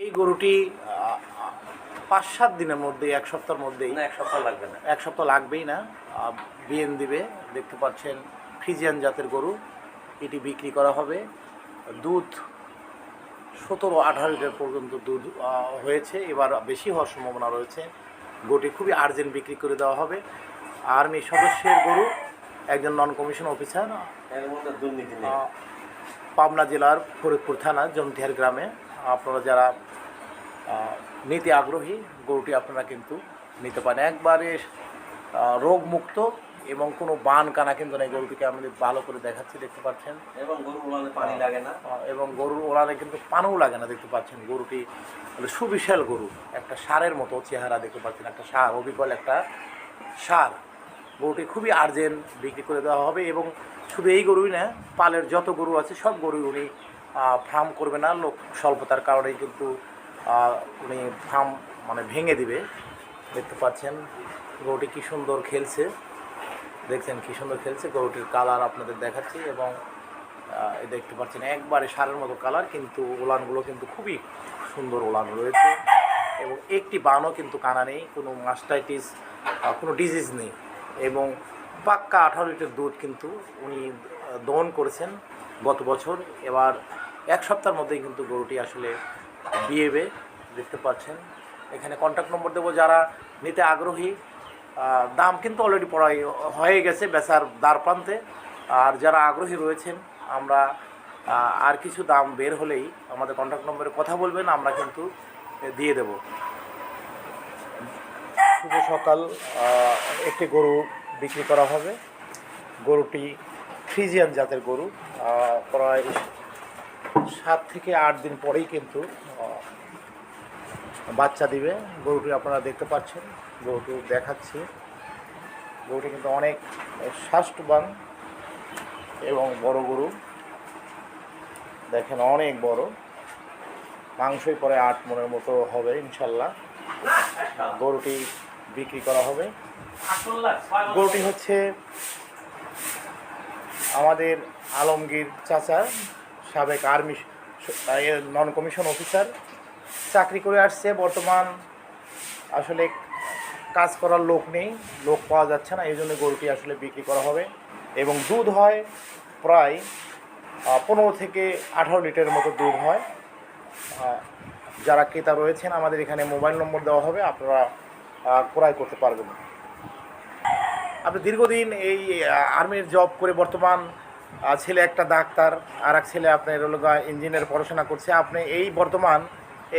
এই গরুটি 5-7 দিনের মধ্যেই, 1 সপ্তাহের মধ্যেই, না 1 সপ্তাহ লাগবে না। 1 সপ্তাহ লাগবেই না, বিএন দিবে। দেখতে পাচ্ছেন ফ্রিজিয়ান জাতের গরু, এটি বিক্রি করা হবে। দুধ 17-18 লিটার পর্যন্ত দুধ হয়েছে, এবার বেশি হওয়ার সম্ভাবনা রয়েছে। গরুটি খুবই আর্জেন্ট বিক্রি করে দেওয়া হবে। আর্মি সদস্যের গরু, একজন নন কমিশন অফিসার, এর মধ্যে দুর্নীতি নেই। পাবনা জেলার ফরিদপুর থানা জমতিহার গ্রামে। আপনারা যারা নিতে আগ্রহী, গরুটি আপনারা কিন্তু নিতে পারেন। একবারে রোগমুক্ত এবং কোনো বান কানা কিন্তু নেই। গরুটিকে আমি ভালো করে দেখাচ্ছি, দেখতে পাচ্ছেন। এবং গরুর ওলানে পানি লাগে না। এবং গরুর ওলানে কিন্তু পানিও লাগে না, দেখতে পাচ্ছেন। গরুটি সুবিশাল গরু, একটা ষাঁড়ের মতো চেহারা, দেখতে পাচ্ছেন। একটা ষাঁড়, অবিকল একটা ষাঁড়। গরুটি খুবই আর্জেন্ট বিক্রি করে দেওয়া হবে। এবং শুধু এই গরুই না, পালের যত গরু আছে সব গরুই উনি ফার্ম করবে না, লোক স্বল্পতার কারণেই কিন্তু উনি ফার্ম ভেঙে দিবে। দেখতে পাচ্ছেন গরুটি কী সুন্দর খেলছে, দেখছেন কী সুন্দর খেলছে। গরুটির কালার আপনাদের দেখাচ্ছি, এবং দেখতে পাচ্ছেন একবারে ষাঁড়ের মতো কালার, কিন্তু ওলানগুলো কিন্তু খুবই সুন্দর ওলান রয়েছে। এবং একটি বানও কিন্তু কানা নেই, কোনো মাস্টাইটিস, কোনো ডিজিজ নেই। এবং পাক্কা 18 লিটার দুধ কিন্তু উনি দহন করেছেন গত বছর। এবার 1 সপ্তাহের মধ্যেই কিন্তু গরুটি আসলে বিয়েবে। দেখতে পাচ্ছেন এখানে কন্ট্যাক্ট নম্বর দেবো, যারা নিতে আগ্রহী। দাম কিন্তু অলরেডি পড়াই হয়ে গেছে বেচার দ্বার প্রান্তে। আর যারা আগ্রহী রয়েছেন, আমরা আর কিছু দাম বের হলেই আমাদের কন্ট্যাক্ট নম্বরে কথা বলবেন, আমরা কিন্তু দিয়ে দেব। শুভ সকাল। একটি গরু বিক্রি করা হবে। গরুটি ফ্রিজিয়ান জাতের গরু, প্রায় 7 থেকে 8 দিন পরেই কিন্তু বাচ্চা দিবে। গরুটি আপনারা দেখতে পাচ্ছেন, গরুটি দেখাচ্ছি। গরুটি কিন্তু অনেক স্বাস্থ্যবান এবং বড় গরু, দেখেন অনেক বড়। মাংসই পরে 8 মণের মতো হবে ইনশাল্লাহ। গরুটি বিক্রি করা হবে। গরুটি হচ্ছে আমাদের আলমগীর চাচা, সাবেক আর্মি নন কমিশন অফিসার, চাকরি করে আসছে। বর্তমান আসলে কাজ করার লোক নেই, লোক পাওয়া যাচ্ছে না, এই জন্য গরুটি আসলে বিক্রি করা হবে। এবং দুধ হয় প্রায় 15 থেকে 18 লিটারের মতো দুধ হয়। যারা ক্রেতা রয়েছেন, আমাদের এখানে মোবাইল নম্বর দেওয়া হবে, আপনারা ক্রয় করতে পারবেন। আপনি দীর্ঘদিন এই আর্মির জব করে, বর্তমান ছেলে একটা ডাক্তার, আর এক ছেলে আপনার ইঞ্জিনিয়ার পড়াশোনা করছে। আপনি এই বর্তমান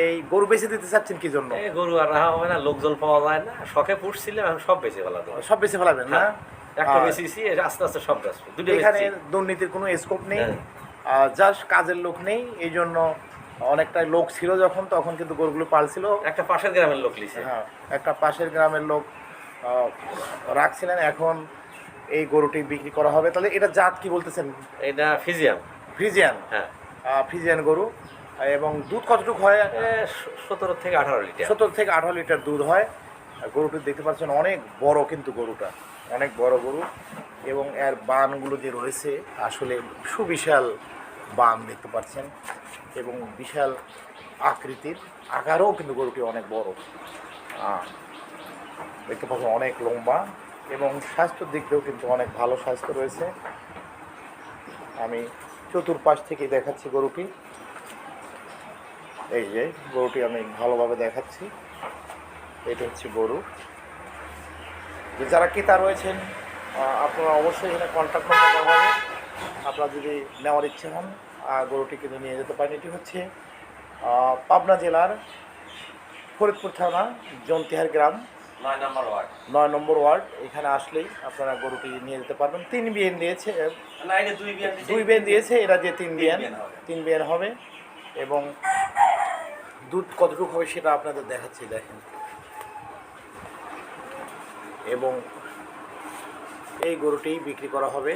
এই গরু বেঁচে দিতে চাচ্ছেন কি জন্য? এই গরু আর রাখা হবে না, লোকজন পাওয়া যায় না, শখে পুষছিলাম, এখন সব বেঁচে ফেলা দেবো। সব বেঁচে ফেলাবেন না? একটা বেঁচেছি, আস্তে আস্তে সব বেঁচবো। এখানে দুর্নীতির কোনো স্কোপ নেই, জাস্ট কাজের লোক নেই, এই জন্য অনেকটাই লোক ছিল যখন, তখন কিন্তু গরুগুলো পালছিল। একটা পাশের গ্রামের লোক লিছে। হ্যাঁ, একটা পাশের গ্রামের লোক রাখছিলেন। এখন এই গরুটি বিক্রি করা হবে। তাহলে এটা জাত কি বলতেছেন? এটা ফিজিয়াম। ফ্রিজিয়ান। হ্যাঁ, ফ্রিজিয়ান গরু। এবং দুধ কতটুকু হয়? 17 থেকে 18 লিটার। 17 থেকে 18 লিটার দুধ হয়। গরুটি দেখতে পাচ্ছেন অনেক বড়, কিন্তু গরুটা অনেক বড় গরু। এবং এর বানগুলো যে রয়েছে আসলে সুবিশাল বান, দেখতে পাচ্ছেন। এবং বিশাল আকৃতির, আকারও কিন্তু গরুটি অনেক বড়, দেখতে পাচ্ছেন অনেক লম্বা। এবং স্বাস্থ্যের দিক দিয়েও কিন্তু অনেক ভালো স্বাস্থ্য রয়েছে। আমি চতুর্পাশ থেকে দেখাচ্ছি গরুটি। এই যে গরুটি আমি ভালোভাবে দেখাচ্ছি, এটা হচ্ছে গরু। যারা ক্রেতা রয়েছেন, আপনারা অবশ্যই এখানে কন্ট্যাক্ট নম্বর দেওয়া হবে। আপনারা যদি নেওয়ার ইচ্ছে হন, গরুটি কিনে নিয়ে যেতে পারেন। এটি হচ্ছে পাবনা জেলার ফরিদপুর থানা জমতিহার গ্রাম, 9 নম্বর ওয়ার্ড। এখানে আসলেই আপনারা গরুটি নিয়ে যেতে পারবেন। 3 বিয়ান দিয়েছে, 2 বিয়ান দিয়েছে, এটা যে 3 বিয়ান হবে। এবং দুধ কতটুকু হবে সেটা আপনাদের দেখাচ্ছি, দেখেন। এবং এই গরুটি বিক্রি করা হবে।